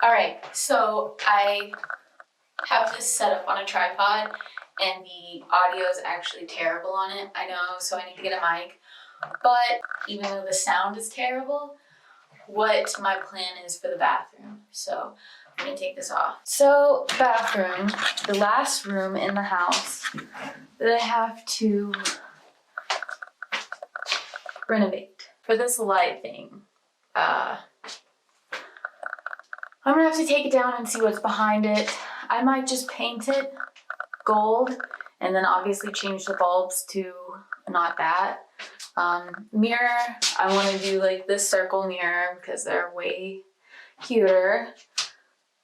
Alright, so I have this set up on a tripod and the audio is actually terrible on it. I know, so I need to get a mic. But even though the sound is terrible, what my plan is for the bathroom. So I'm gonna take this off. So bathroom, the last room in the house that I have to renovate. For this light thing, I'm gonna have to take it down and see what's behind it. I might just paint it gold and then obviously change the bulbs to not that. Mirror, I want to do like this circle mirror because they're way cuter.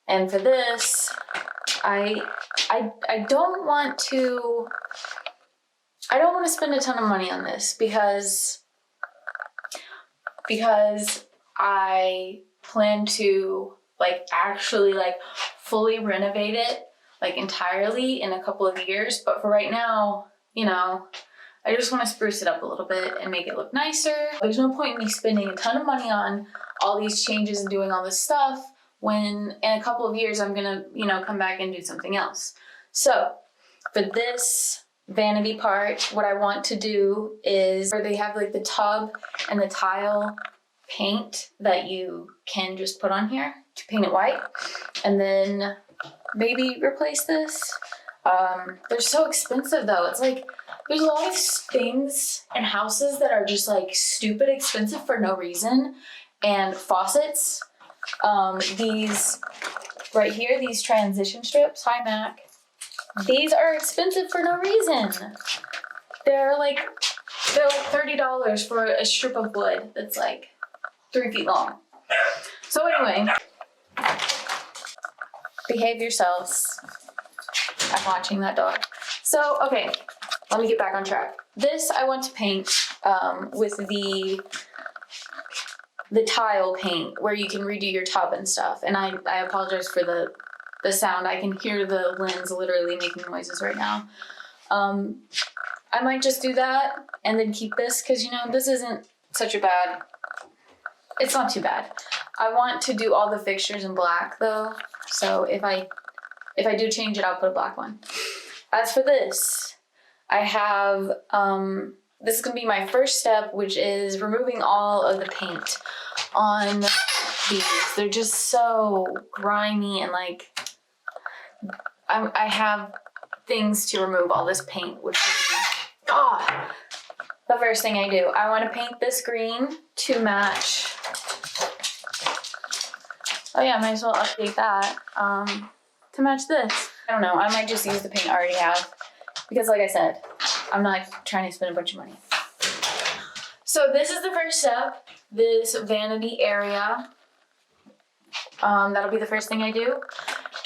And for this, I don't want to spend a ton of money on this because I plan to actually fully renovate it entirely in a couple of years. But for right now, I just want to spruce it up a little bit and make it look nicer. There's no point in me spending a ton of money on all these changes and doing all this stuff when in a couple of years I'm gonna, come back and do something else. So for this vanity part, what I want to do is where they have the tub and the tile paint that you can just put on here to paint it white, and then maybe replace this. They're so expensive though. It's there's a lot of things and houses that are just stupid expensive for no reason. And faucets, these right here, these transition strips, hi Mac, these are expensive for no reason. They're $30 for a strip of wood that's 3 feet long. So anyway, behave yourselves. I'm watching that dog. So, okay, let me get back on track. This I want to paint with the tile paint where you can redo your tub and stuff. And I apologize for the sound. I can hear the lens literally making noises right now. I might just do that and then keep this because, this isn't such a bad, it's not too bad. I want to do all the fixtures in black though. So if I do change it, I'll put a black one. As for this, I have, this is gonna be my first step, which is removing all of the paint on these. They're just so grimy and I have things to remove all this paint, which is the first thing I do. I want to paint this green to match. Oh yeah, I might as well update that to match this. I don't know, I might just use the paint I already have because like I said, I'm not trying to spend a bunch of money. So this is the first step, this vanity area. That'll be the first thing I do.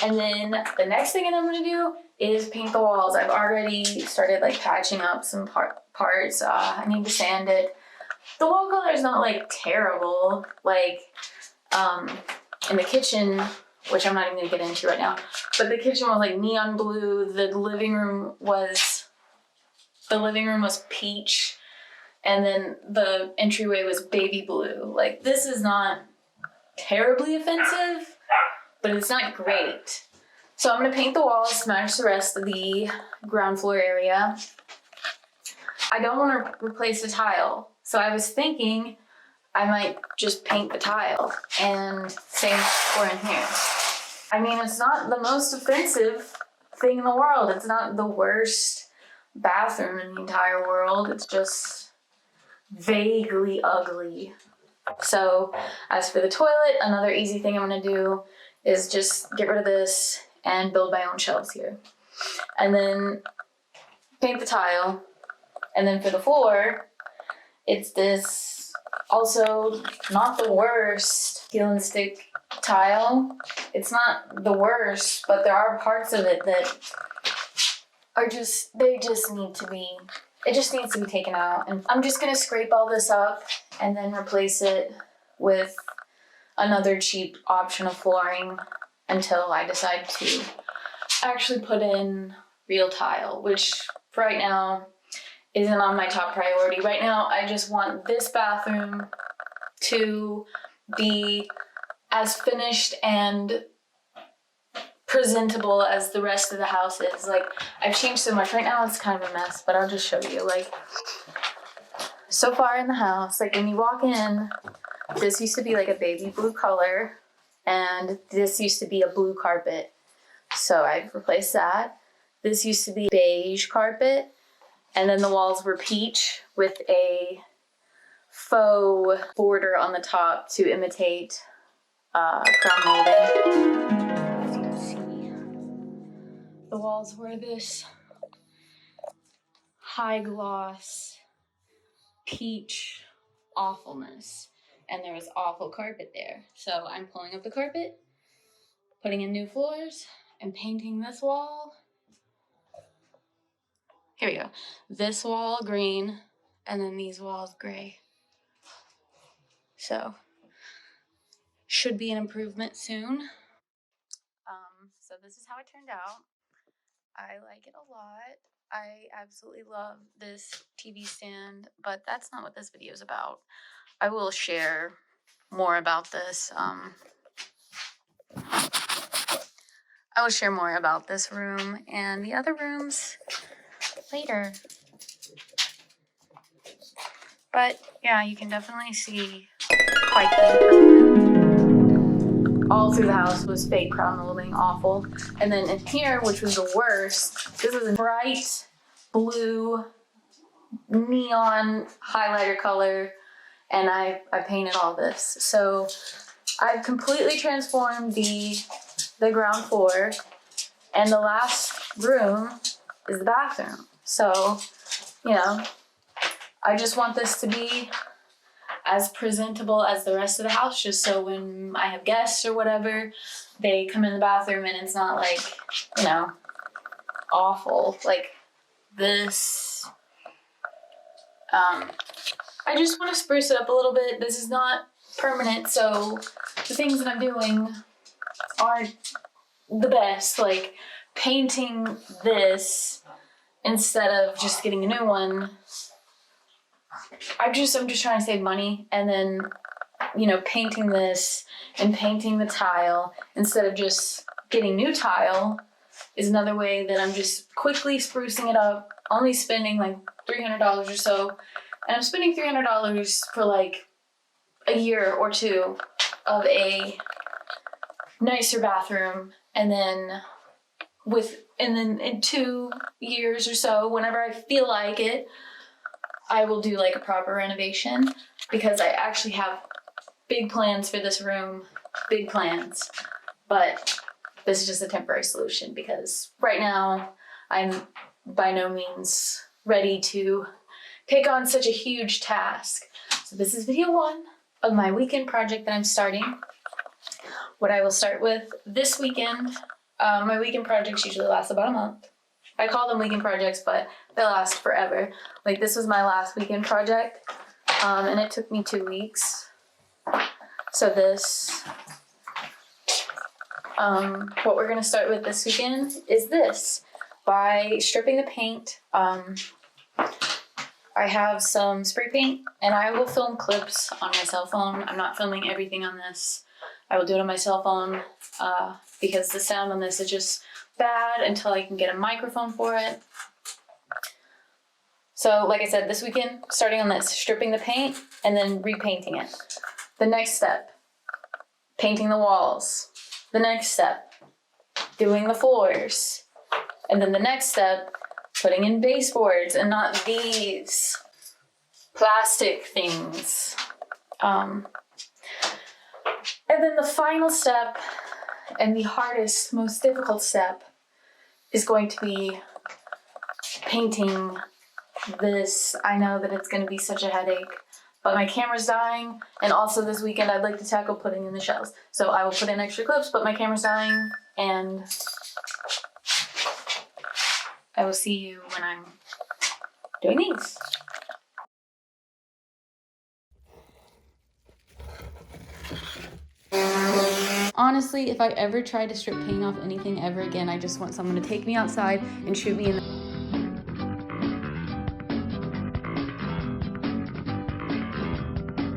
And then the next thing that I'm gonna do is paint the walls. I've already started patching up some parts. I need to sand it. The wall color is not terrible. In the kitchen, which I'm not even gonna get into right now, but the kitchen was neon blue. The living room was peach, and then the entryway was baby blue. This is not terribly offensive, but it's not great. So I'm gonna paint the walls to match the rest of the ground floor area. I don't want to replace the tile, so I was thinking I might just paint the tile, and same for in here. I mean, it's not the most offensive thing in the world. It's not the worst bathroom in the entire world. It's just vaguely ugly. So as for the toilet, another easy thing I'm gonna do is just get rid of this and build my own shelves here. And then paint the tile. And then for the floor, it's this also not the worst peel and stick tile. It's not the worst, but there are parts of it that are it just needs to be taken out. And I'm just gonna scrape all this up and then replace it with another cheap option of flooring until I decide to actually put in real tile, which right now isn't on my top priority. Right now, I just want this bathroom to be as finished and presentable as the rest of the house is. Like, I've changed so much. Right now it's kind of a mess, but I'll just show you. Like, so far in the house, like when you walk in, this used to be like a baby blue color, and this used to be a blue carpet. So I've replaced that. This used to be beige carpet, and then the walls were peach with a faux border on the top to imitate crown molding. As you can see, the walls were this high gloss peach awfulness, and there was awful carpet there. So I'm pulling up the carpet, putting in new floors, and painting this wall. Here we go. This wall green, and then these walls gray. So should be an improvement soon. So this is how it turned out. I like it a lot. I absolutely love this TV stand, but that's not what this video is about. I will share more about this. I will share more about this room and the other rooms later. But yeah, you can definitely see quite the improvement. All through the house was fake crown molding, awful. And then in here, which was the worst, this is a bright blue neon highlighter color, and I painted all this. So I've completely transformed the ground floor, and the last room is the bathroom. So, you know, I just want this to be as presentable as the rest of the house, just so when I have guests or whatever, they come in the bathroom and it's not like, you know, awful. Like this. I just want to spruce it up a little bit. This is not permanent, so the things that I'm doing aren't the best. Like painting this instead of just getting a new one. I'm just trying to save money, and then, you know, painting this and painting the tile instead of just getting new tile is another way that I'm just quickly sprucing it up, only spending like $300 or so. And I'm spending $300 for like a year or two of a nicer bathroom, and then in 2 years or so, whenever I feel like it, I will do like a proper renovation, because I actually have big plans for this room, big plans. But this is just a temporary solution, because right now I'm by no means ready to take on such a huge task. So this is video 1 of my weekend project that I'm starting. What I will start with this weekend, my weekend projects usually last about a month. I call them weekend projects, but they last forever. Like this was my last weekend project, and it took me 2 weeks. So this, what we're gonna start with this weekend is this, by stripping the paint. I have some spray paint, and I will film clips on my cell phone. I'm not filming everything on this. I will do it on my cell phone, because the sound on this is just bad until I can get a microphone for it. So like I said, this weekend, starting on this, stripping the paint and then repainting it. The next step, painting the walls. The next step, doing the floors. And then the next step, putting in baseboards and not these plastic things. And then the final step, and the hardest, most difficult step, is going to be painting this. I know that it's going to be such a headache, but my camera's dying, and also this weekend I'd like to tackle putting in the shelves. So I will put in extra clips, but my camera's dying, and I will see you when I'm doing these. Honestly, if I ever try to strip paint off anything ever again, I just want someone to take me outside and shoot me in the